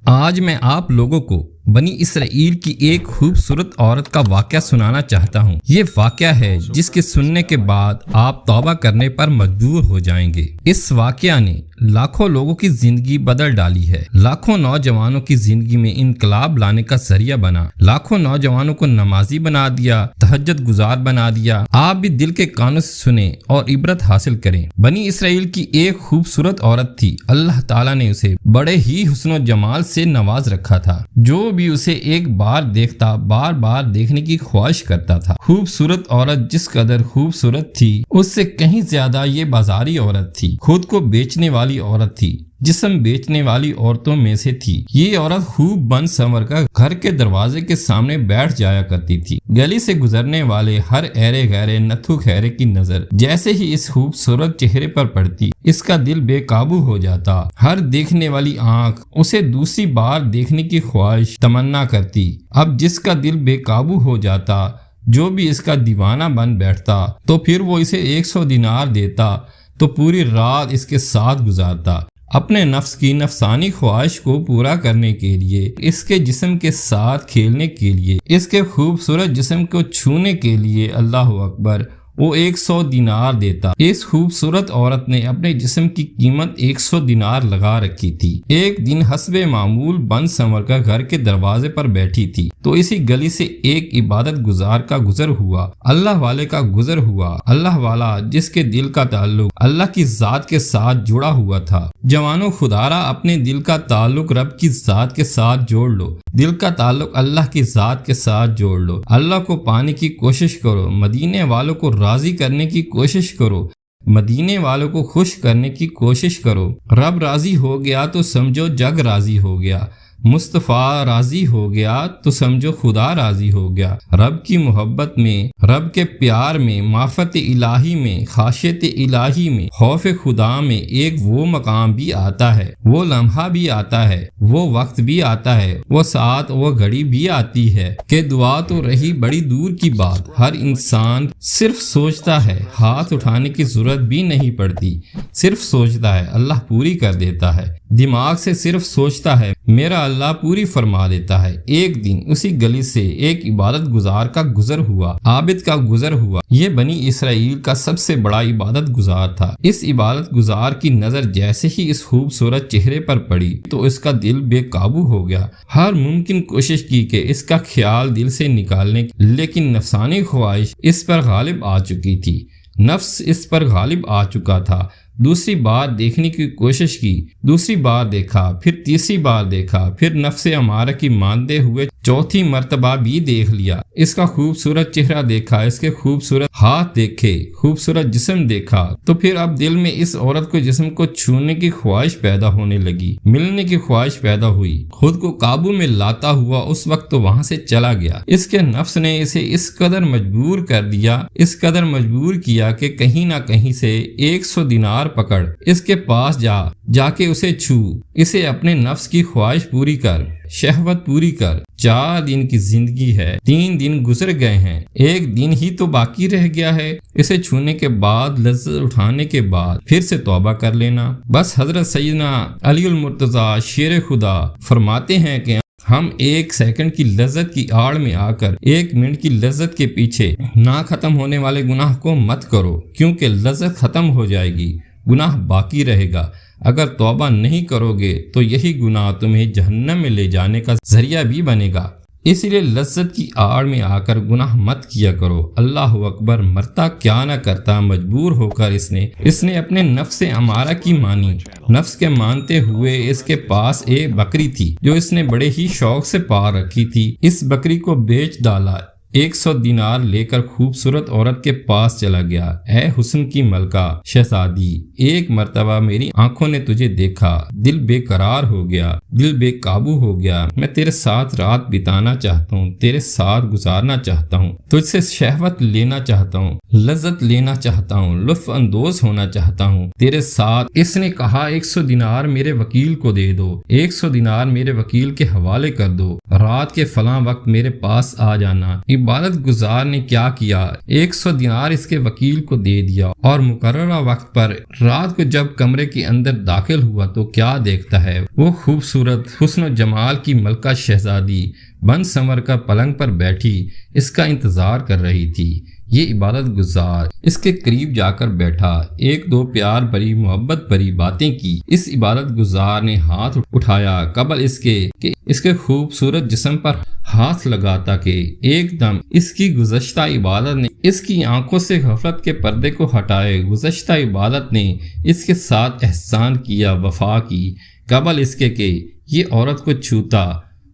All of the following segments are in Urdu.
آج میں آپ لوگوں کو بنی اسرائیل کی ایک خوبصورت عورت کا واقعہ سنانا چاہتا ہوں۔ یہ واقعہ ہے جس کے سننے کے بعد آپ توبہ کرنے پر مجبور ہو جائیں گے۔ اس واقعہ نے لاکھوں لوگوں کی زندگی بدل ڈالی ہے، لاکھوں نوجوانوں کی زندگی میں انقلاب لانے کا ذریعہ بنا، لاکھوں نوجوانوں کو نمازی بنا دیا، تہجد گزار بنا دیا۔ آپ بھی دل کے کانوں سے سنیں اور عبرت حاصل کریں۔ بنی اسرائیل کی ایک خوبصورت عورت تھی، اللہ تعالیٰ نے اسے بڑے ہی حسن و جمال سے نواز رکھا تھا، جو بھی اسے ایک بار دیکھتا بار بار دیکھنے کی خواہش کرتا تھا۔ خوبصورت عورت جس قدر خوبصورت تھی اس سے کہیں زیادہ یہ بازاری عورت تھی، خود کو بیچنے والی عورت تھی، جسم بیچنے والی عورتوں میں سے تھی۔ یہ عورت خوب بن سنور کر گھر کے دروازے کے سامنے بیٹھ جایا کرتی تھی۔ گلی سے گزرنے والے ہر ایرے غیرے نتھو خیرے کی نظر جیسے ہی اس خوبصورت چہرے پر پڑتی، اس کا دل بے قابو ہو جاتا۔ ہر دیکھنے والی آنکھ اسے دوسری بار دیکھنے کی خواہش تمنا کرتی۔ اب جس کا دل بے قابو ہو جاتا، جو بھی اس کا دیوانہ بن بیٹھتا، تو پھر وہ اسے 100 دینار دیتا تو پوری رات اس کے ساتھ گزارتا۔ اپنے نفس کی نفسانی خواہش کو پورا کرنے کے لیے، اس کے جسم کے ساتھ کھیلنے کے لیے، اس کے خوبصورت جسم کو چھونے کے لیے، اللہ اکبر، وہ 100 دینار دیتا۔ اس خوبصورت عورت نے اپنے جسم کی قیمت 100 دینار لگا رکھی تھی۔ ایک دن حسب معمول بن سنور کر گھر کے دروازے پر بیٹھی تھی تو اسی گلی سے ایک عبادت گزار کا گزر ہوا، اللہ والے کا گزر ہوا۔ اللہ والا جس کے دل کا تعلق اللہ کی ذات کے ساتھ جڑا ہوا تھا۔ جوانوں، خدارا اپنے دل کا تعلق رب کی ذات کے ساتھ جوڑ لو، دل کا تعلق اللہ کی ذات کے ساتھ جوڑ لو۔ اللہ کو پانے کی کوشش کرو، مدینے والوں کو راضی کرنے کی کوشش کرو، مدینے والوں کو خوش کرنے کی کوشش کرو۔ رب راضی ہو گیا تو سمجھو جگ راضی ہو گیا، مصطفیٰ راضی ہو گیا تو سمجھو خدا راضی ہو گیا۔ رب کی محبت میں، رب کے پیار میں، معرفت الہی میں، خاشیت الہی میں، خوف خدا میں ایک وہ مقام بھی آتا ہے، وہ لمحہ بھی آتا ہے، وہ وقت بھی آتا ہے، وہ ساتھ وہ گھڑی بھی آتی ہے کہ دعا تو رہی بڑی دور کی بات، ہر انسان صرف سوچتا ہے، ہاتھ اٹھانے کی ضرورت بھی نہیں پڑتی، صرف سوچتا ہے، اللہ پوری کر دیتا ہے۔ دماغ سے صرف سوچتا ہے، میرا اللہ پوری فرما دیتا ہے۔ ایک دن اسی گلی سے ایک عبادت گزار کا گزر ہوا، عابد کا گزر ہوا۔ یہ بنی اسرائیل کا سب سے بڑا عبادت گزار تھا۔ اس عبادت گزار کی نظر جیسے ہی اس خوبصورت چہرے پر پڑی تو اس کا دل بے قابو ہو گیا۔ ہر ممکن کوشش کی کہ اس کا خیال دل سے نکالنے کی، لیکن نفسانی خواہش اس پر غالب آ چکی تھی، نفس اس پر غالب آ چکا تھا۔ دوسری بار دیکھنے کی کوشش کی، دوسری بار دیکھا، پھر تیسری بار دیکھا، پھر نفس امارہ کی مانتے ہوئے چوتھی مرتبہ بھی دیکھ لیا۔ اس کا خوبصورت چہرہ دیکھا، اس کے خوبصورت ہاتھ دیکھے، خوبصورت جسم دیکھا، تو پھر اب دل میں اس عورت کو جسم کو چھونے کی خواہش پیدا ہونے لگی، ملنے کی خواہش پیدا ہوئی۔ خود کو قابو میں لاتا ہوا اس وقت تو وہاں سے چلا گیا۔ اس کے نفس نے اسے اس قدر مجبور کر دیا، اس قدر مجبور کیا کہ کہیں نہ کہیں سے 100 دینار پکڑ، اس کے پاس جا کے اسے چھو، اسے اپنے نفس کی خواہش پوری کر، شہوت پوری کر۔ 4 دن کی زندگی ہے، 3 دن گزر گئے ہیں، 1 دن ہی تو باقی رہ گیا ہے۔ اسے چھونے کے بعد، لذت اٹھانے کے بعد پھر سے توبہ کر لینا۔ بس حضرت سیدنا علی المرتضیٰ شیر خدا فرماتے ہیں کہ ہم 1 سیکنڈ کی لذت کی آڑ میں آ کر 1 منٹ کی لذت کے پیچھے نہ ختم ہونے والے گناہ کو مت کرو، کیونکہ لذت ختم ہو جائے گی، گناہ باقی رہے گا۔ اگر توبہ نہیں کرو گے تو یہی گناہ تمہیں جہنم میں لے جانے کا ذریعہ بھی بنے گا۔ اس لیے لذت کی آڑ میں آ کر گناہ مت کیا کرو۔ اللہ اکبر، مرتا کیا نہ کرتا، مجبور ہو کر اس نے اپنے نفس امارہ کی مانی۔ نفس کے مانتے ہوئے اس کے پاس ایک بکری تھی جو اس نے بڑے ہی شوق سے پال رکھی تھی۔ اس بکری کو بیچ ڈالا، 100 دینار لے کر خوبصورت عورت کے پاس چلا گیا۔ اے حسن کی ملکہ، شہزادی، ایک مرتبہ میری آنکھوں نے تجھے دیکھا، دل بے قرار ہو گیا، دل بے قابو ہو گیا۔ میں تیرے ساتھ رات بتانا چاہتا ہوں، تیرے ساتھ گزارنا چاہتا ہوں، تجھ سے شہوت لینا چاہتا ہوں، لذت لینا چاہتا ہوں، لطف اندوز ہونا چاہتا ہوں تیرے ساتھ۔ اس نے کہا 100 دینار میرے وکیل کو دے دو، 100 دینار میرے وکیل کے حوالے کر دو، رات کے فلاں وقت میرے پاس آ جانا، عبادت گزار نے کیا کیا، 100 دینار اس کے وکیل کو دے دیا اور مقررہ وقت پر رات کو جب کمرے کے اندر داخل ہوا تو کیا دیکھتا ہے، وہ خوبصورت حسن و جمال کی ملکہ شہزادی بن سنور کر پلنگ پر بیٹھی اس کا انتظار کر رہی تھی۔ یہ عبادت گزار اس کے قریب جا کر بیٹھا، ایک دو پیار بری محبت بری باتیں کی۔ اس عبادت گزار نے ہاتھ اٹھایا قبل اس کے کہ اس کے خوبصورت جسم پر ہاتھ لگاتا کہ ایک دم اس کی گزشتہ عبادت نے اس کی آنکھوں سے غفلت کے پردے کو ہٹائے۔ گزشتہ عبادت نے اس کے ساتھ احسان کیا، وفا کی قبل اس کے کہ یہ عورت کو چھوتا،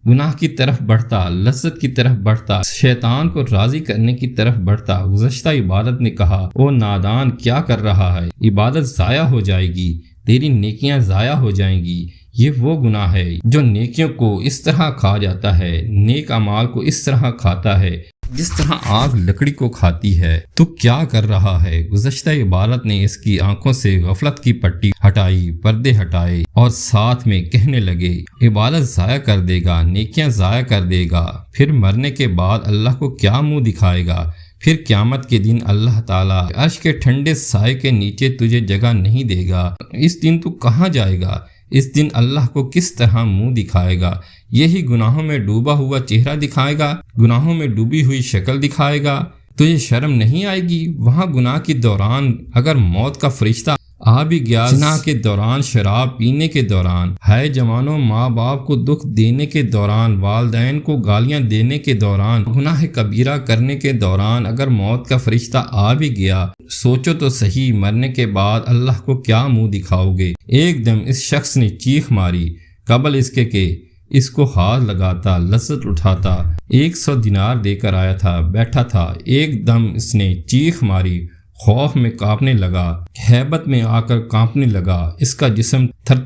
گناہ کی طرف بڑھتا، لذت کی طرف بڑھتا، شیطان کو راضی کرنے کی طرف بڑھتا۔ گزشتہ عبادت نے کہا، او نادان کیا کر رہا ہے، عبادت ضائع ہو جائے گی، تیری نیکیاں ضائع ہو جائیں گی۔ یہ وہ گناہ ہے جو نیکیوں کو اس طرح کھا جاتا ہے، نیک اعمال کو اس طرح کھاتا ہے جس طرح آگ لکڑی کو کھاتی ہے۔ تو کیا کر رہا ہے؟ گزشتہ عبادت نے اس کی آنکھوں سے غفلت کی پٹی ہٹائی، پردے ہٹائے اور ساتھ میں کہنے لگے، عبادت ضائع کر دے گا، نیکیاں ضائع کر دے گا، پھر مرنے کے بعد اللہ کو کیا منہ دکھائے گا؟ پھر قیامت کے دن اللہ تعالیٰ عرش کے ٹھنڈے سائے کے نیچے تجھے جگہ نہیں دے گا۔ اس دن تو کہاں جائے گا؟ اس دن اللہ کو کس طرح منہ دکھائے گا؟ یہی گناہوں میں ڈوبا ہوا چہرہ دکھائے گا، گناہوں میں ڈوبی ہوئی شکل دکھائے گا؟ تجھے شرم نہیں آئے گی؟ وہاں گناہ کے دوران اگر موت کا فرشتہ آ بھی گیا، زنا کے دوران، شراب پینے کے دوران، ہے جوانوں ماں باپ کو دکھ دینے کے دوران، والدین کو گالیاں دینے کے دوران، گناہ کبیرہ کرنے کے دوران اگر موت کا فرشتہ آ بھی گیا، سوچو تو صحیح، مرنے کے بعد اللہ کو کیا منہ دکھاؤ گے؟ ایک دم اس شخص نے چیخ ماری قبل اس کے کہ اس کو ہاتھ لگاتا، لذت اٹھاتا، 100 دینار دے کر آیا تھا، بیٹھا تھا، ایک دم اس نے چیخ ماری، خوف میں کانپنے لگا، ہیبت میں آ کر کانپنے لگا، اس کا جسم تھر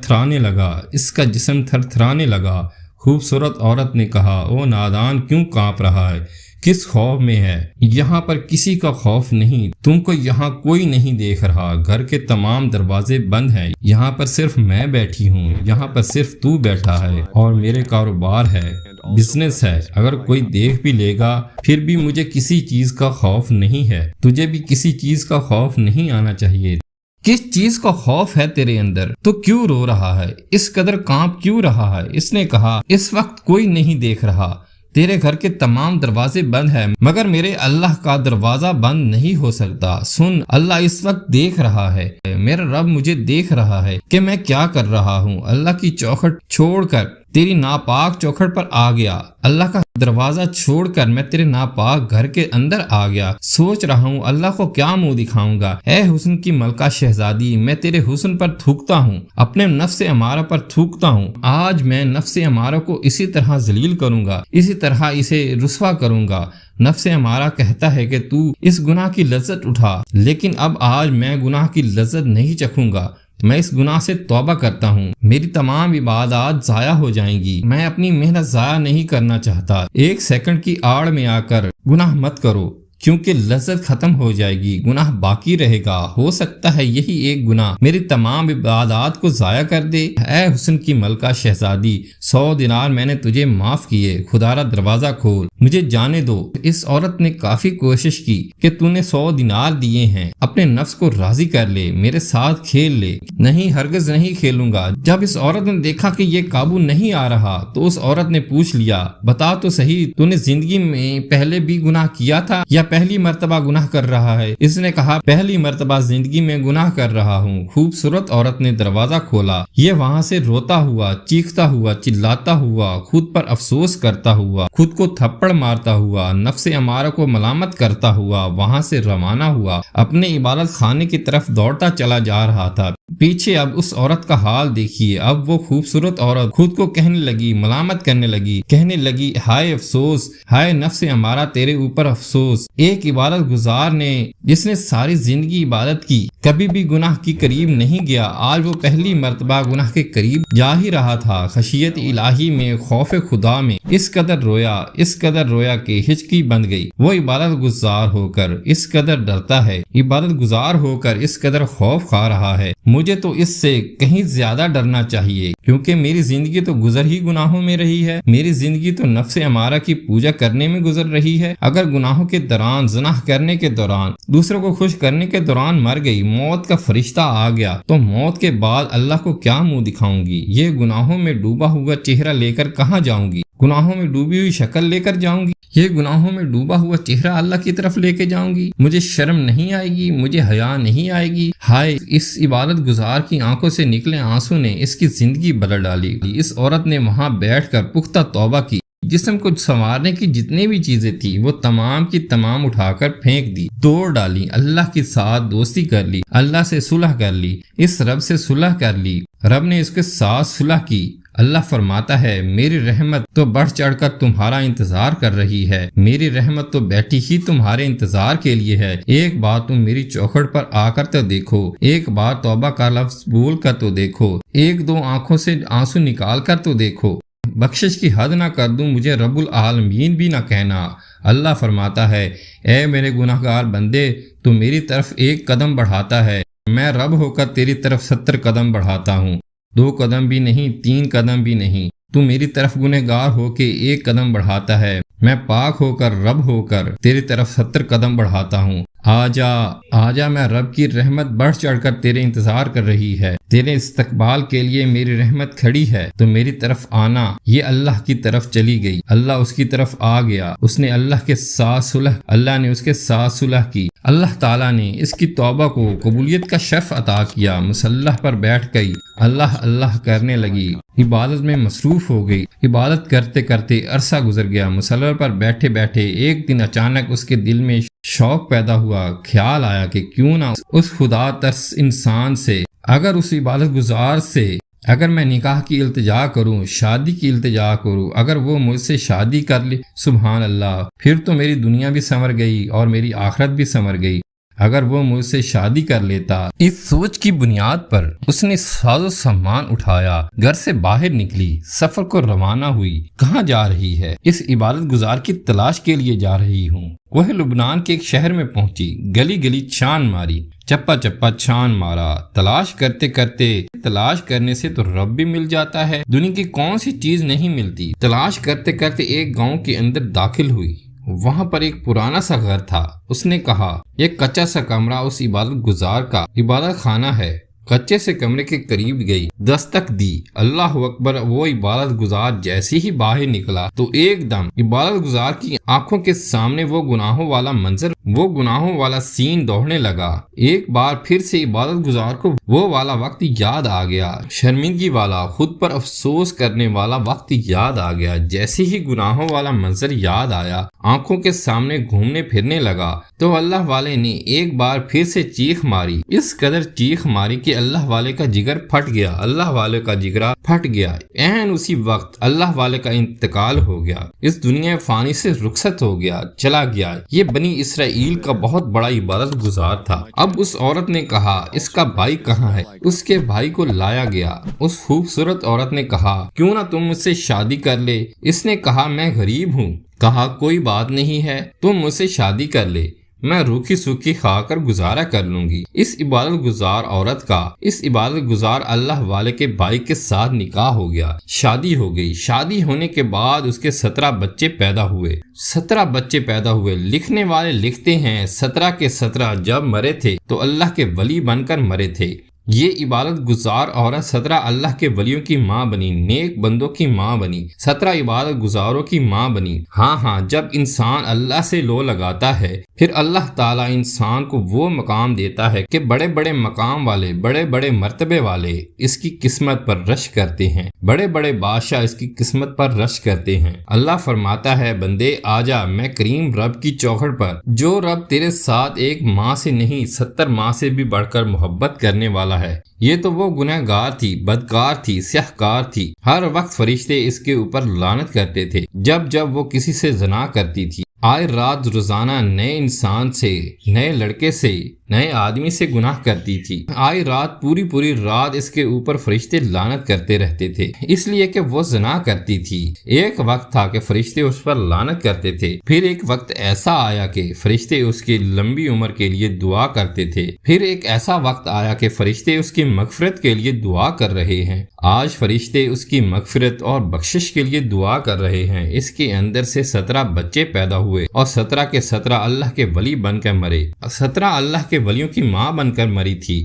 تھرانے لگا۔ خوبصورت عورت نے کہا، او نادان کیوں کانپ رہا ہے، کس خوف میں ہے؟ یہاں پر کسی کا خوف نہیں، تم کو یہاں کوئی نہیں دیکھ رہا، گھر کے تمام دروازے بند ہیں، یہاں پر صرف میں بیٹھی ہوں، یہاں پر صرف تو بیٹھا ہے اور میرے کاروبار ہے، بزنس ہے، اگر کوئی دیکھ بھی لے گا پھر بھی مجھے کسی چیز کا خوف نہیں ہے، تجھے بھی کسی چیز کا خوف نہیں آنا چاہیے۔ کس چیز کا خوف ہے تیرے اندر؟ تو کیوں رو رہا ہے، اس قدر کانپ کیوں رہا ہے؟ اس نے کہا، اس وقت کوئی نہیں دیکھ رہا، تیرے گھر کے تمام دروازے بند ہیں، مگر میرے اللہ کا دروازہ بند نہیں ہو سکتا۔ سن، اللہ اس وقت دیکھ رہا ہے، میرا رب مجھے دیکھ رہا ہے کہ میں کیا کر رہا ہوں۔ اللہ کی چوکھٹ چھوڑ کر تیری ناپاک چوکھٹ پر آ گیا، اللہ کا دروازہ چھوڑ کر میں تیرے ناپاک گھر کے اندر آ گیا، سوچ رہا ہوں اللہ کو کیا منہ دکھاؤں گا۔ اے حسن کی ملکہ شہزادی، میں تیرے حسن پر تھوکتا ہوں، اپنے نفس امارہ پر تھوکتا ہوں، آج میں نفس امارہ کو اسی طرح ذلیل کروں گا، اسی طرح اسے رسوا کروں گا۔ نفس امارہ کہتا ہے کہ تو اس گناہ کی لذت اٹھا، لیکن اب آج میں گناہ کی لذت نہیں چکھوں گا، میں اس گناہ سے توبہ کرتا ہوں، میری تمام عبادات ضائع ہو جائیں گی، میں اپنی محنت ضائع نہیں کرنا چاہتا۔ 1 سیکنڈ کی آڑ میں آ کر گناہ مت کرو، کیونکہ لذت ختم ہو جائے گی، گناہ باقی رہے گا، ہو سکتا ہے یہی ایک گناہ میری تمام عبادات کو ضائع کر دے۔ اے حسن کی ملکہ شہزادی، 100 دینار میں نے تجھے معاف کیے، خدا را دروازہ کھول، مجھے جانے دو۔ اس عورت نے کافی کوشش کی کہ تو نے 100 دینار دیے ہیں، اپنے نفس کو راضی کر لے، میرے ساتھ کھیل لے۔ نہیں، ہرگز نہیں کھیلوں گا۔ جب اس عورت نے دیکھا کہ یہ قابو نہیں آ رہا تو اس عورت نے پوچھ لیا، بتا تو صحیح، تو نے زندگی میں پہلے بھی گناہ کیا تھا یا پہلی مرتبہ گناہ کر رہا ہے؟ اس نے کہا، پہلی مرتبہ زندگی میں گناہ کر رہا ہوں۔ خوبصورت عورت نے دروازہ کھولا، یہ وہاں سے روتا ہوا، چیختا ہوا، چلاتا ہوا، خود پر افسوس کرتا ہوا، خود کو تھپڑ مارتا ہوا، نفس امارہ کو ملامت کرتا ہوا وہاں سے روانہ ہوا، اپنے عبادت خانے کی طرف دوڑتا چلا جا رہا تھا۔ پیچھے اب اس عورت کا حال دیکھیے، اب وہ خوبصورت عورت خود کو کہنے لگی، ملامت کرنے لگی، کہنے لگی، ہائے افسوس، ہائے نفس امارہ تیرے اوپر افسوس، ایک عبادت گزار نے جس نے ساری زندگی عبادت کی، کبھی بھی گناہ کی قریب نہیں گیا، آج وہ پہلی مرتبہ گناہ کے قریب جا ہی رہا تھا۔ خشیت الہی میں، خوف خدا میں اس قدر رویا کہ ہچکی بند گئی۔ وہ عبادت گزار ہو کر اس قدر ڈرتا ہے، عبادت گزار ہو کر اس قدر خوف کھا رہا ہے۔ مجھے تو اس سے کہیں زیادہ ڈرنا چاہیے، کیونکہ میری زندگی تو گزر ہی گناہوں میں رہی ہے، میری زندگی تو نفس امارہ کی پوجا کرنے میں گزر رہی ہے۔ اگر گناہوں کے دوران، زنا کرنے کے دوران، دوسروں کو خوش کرنے کے دوران مر گئی، موت کا فرشتہ آ گیا، تو موت کے بعد اللہ کو کیا منہ دکھاؤں گی؟ یہ گناہوں میں ڈوبا ہوا چہرہ لے کر کہاں جاؤں گی؟ گناہوں میں ڈوبی ہوئی شکل لے کر جاؤں گی؟ یہ گناہوں میں ڈوبا ہوا چہرہ اللہ کی طرف لے کے جاؤں گی؟ مجھے شرم نہیں آئے گی؟ مجھے حیا نہیں آئے گی؟ ہائے، اس عبادت گزار کی آنکھوں سے نکلے آنسو نے اس کی زندگی بدل ڈالی۔ اس عورت نے وہاں بیٹھ کر پختہ توبہ کی، جسم کو سنوارنے کی جتنی بھی چیزیں تھی وہ تمام کی تمام اٹھا کر پھینک دی، توڑ ڈالی، اللہ کے ساتھ دوستی کر لی، اللہ سے صلح کر لی، اس رب سے صلح کر لی، رب نے اس کے ساتھ صلح کی۔ اللہ فرماتا ہے میری رحمت تو بڑھ چڑھ کر تمہارا انتظار کر رہی ہے، میری رحمت تو بیٹھی ہی تمہارے انتظار کے لیے ہے۔ ایک بار تم میری چوکھٹ پر آ کر تو دیکھو، ایک بار توبہ کا لفظ بول کر تو دیکھو، ایک دو آنکھوں سے آنسو نکال کر تو دیکھو، بخشش کی حد نہ کر دوں مجھے رب العالمین بھی نہ کہنا۔ اللہ فرماتا ہے اے میرے گناہ گار بندے، تو میری طرف ایک قدم بڑھاتا ہے، میں رب ہو کر تیری طرف 70 قدم بڑھاتا ہوں، 2 قدم بھی نہیں، 3 قدم بھی نہیں۔ تو میری طرف گنہگار ہو کے 1 قدم بڑھاتا ہے، میں پاک ہو کر رب ہو کر تیری طرف 70 قدم بڑھاتا ہوں۔ آجا میں رب کی رحمت بڑھ چڑھ کر تیرے انتظار کر رہی ہے، تیرے استقبال کے لیے میری رحمت کھڑی ہے، تو میری طرف آنا۔ یہ اللہ کی طرف چلی گئی، اللہ اس کی طرف آ گیا، اس نے اللہ کے ساتھ صلح، اللہ نے اس کے ساتھ صلح کی، اللہ تعالیٰ نے اس کی توبہ کو قبولیت کا شرف عطا کیا۔ مصلح پر بیٹھ گئی، اللہ کرنے لگی، عبادت میں مصروف ہو گئی، عبادت کرتے کرتے عرصہ گزر گیا۔ مصلح پر بیٹھے بیٹھے ایک دن اچانک اس کے دل میں شوق پیدا ہوا، خیال آیا کہ کیوں نہ اس خدا ترس انسان سے، اگر اس عبادت گزار سے اگر میں نکاح کی التجا کروں، شادی کی التجا کروں، اگر وہ مجھ سے شادی کر لے، سبحان اللہ، پھر تو میری دنیا بھی سنور گئی اور میری آخرت بھی سنور گئی۔ اگر وہ مجھ سے شادی کر لیتا۔ اس سوچ کی بنیاد پر اس نے ساز و سامان اٹھایا، گھر سے باہر نکلی، سفر کو روانہ ہوئی۔ کہاں جا رہی ہے؟ اس عبادت گزار کی تلاش کے لیے جا رہی ہوں۔ وہ لبنان کے ایک شہر میں پہنچی، گلی گلی چھان ماری، چپا چپا چھان مارا، تلاش کرتے کرتے، تلاش کرنے سے تو رب بھی مل جاتا ہے، دنیا کی کون سی چیز نہیں ملتی۔ تلاش کرتے کرتے ایک گاؤں کے اندر داخل ہوئی، وہاں پر ایک پرانا سا گھر تھا۔ اس نے کہا ایک کچا سا کمرہ اس عبادت گزار کا عبادت خانہ ہے۔ کچے سے کمرے کے قریب گئی، دستک دی، اللہ اکبر۔ وہ عبادت گزار جیسے ہی باہر نکلا تو ایک دم عبادت گزار کی آنکھوں کے سامنے وہ گناہوں والا منظر، وہ گناہوں والا سین دوڑنے لگا۔ ایک بار پھر سے عبادت گزار کو وہ والا وقت یاد آ گیا، شرمندگی والا، خود پر افسوس کرنے والا وقت یاد آ گیا۔ جیسے ہی گناہوں والا منظر یاد آیا، آنکھوں کے سامنے گھومنے پھرنے لگا، تو اللہ والے نے ایک بار پھر سے چیخ ماری، اس قدر چیخ ماری کہ اللہ والے کا جگر پھٹ گیا، اللہ والے کا جگرا پھٹ گیا۔ عین اسی وقت اللہ والے کا انتقال ہو گیا، اس دنیا فانی سے رخصت ہو گیا، چلا گیا۔ یہ بنی اسرائیل کا بہت بڑا عبادت گزار تھا۔ اب اس عورت نے کہا اس کا بھائی کہاں ہے؟ اس کے بھائی کو لایا گیا۔ اس خوبصورت عورت نے کہا کیوں نہ تم مجھ سے شادی کر لے؟ اس نے کہا میں غریب ہوں۔ کہا کوئی بات نہیں ہے، تم مجھ سے شادی کر لے، میں روکھی سوکھی کھا کر گزارا کر لوں گی۔ اس عبادت گزار عورت کا اس عبادت گزار اللہ والے کے بھائی کے ساتھ نکاح ہو گیا، شادی ہو گئی۔ شادی ہونے کے بعد اس کے 17 بچے پیدا ہوئے۔ 17 بچے پیدا ہوئے۔ لکھنے والے لکھتے ہیں 17 کے 17 جب مرے تھے تو اللہ کے ولی بن کر مرے تھے۔ یہ عبادت گزار عورت 17 اللہ کے ولیوں کی ماں بنی، نیک بندوں کی ماں بنی، 17 عبادت گزاروں کی ماں بنی۔ ہاں جب انسان اللہ سے لو لگاتا ہے پھر اللہ تعالیٰ انسان کو وہ مقام دیتا ہے کہ بڑے بڑے مقام والے، بڑے بڑے مرتبے والے اس کی قسمت پر رش کرتے ہیں، بڑے بڑے بادشاہ اس کی قسمت پر رش کرتے ہیں۔ اللہ فرماتا ہے بندے آجا، میں کریم رب کی چوکھٹ پر، جو رب تیرے ساتھ ایک ماں سے نہیں 70 ماں سے بھی بڑھ کر محبت کرنے والا ہے۔ یہ تو وہ گناہ گار تھی، بدکار تھی، سیاہ کار تھی، ہر وقت فرشتے اس کے اوپر لعنت کرتے تھے جب جب وہ کسی سے زنا کرتی تھی۔ آئے رات روزانہ نئے انسان سے، نئے لڑکے سے، نئے آدمی سے گناہ کرتی تھی۔ آئے رات پوری رات اس کے اوپر فرشتے لعنت کرتے رہتے تھے، اس لیے کہ وہ زنا کرتی تھی۔ ایک وقت تھا کہ فرشتے اس پر لعنت کرتے تھے، پھر ایک وقت ایسا آیا کہ فرشتے اس کی لمبی عمر کے لیے دعا کرتے تھے، پھر ایک ایسا وقت آیا کہ فرشتے اس کی مغفرت کے لیے دعا کر رہے ہیں۔ آج فرشتے اس کی مغفرت اور بخشش کے لیے دعا کر رہے ہیں۔ اس کے اندر سے 17 بچے پیدا ہوئے اور 17 کے 17 اللہ کے ولی بن کر مرے۔ 17 اللہ کے ولیوں کی ماں بن کر مری تھی۔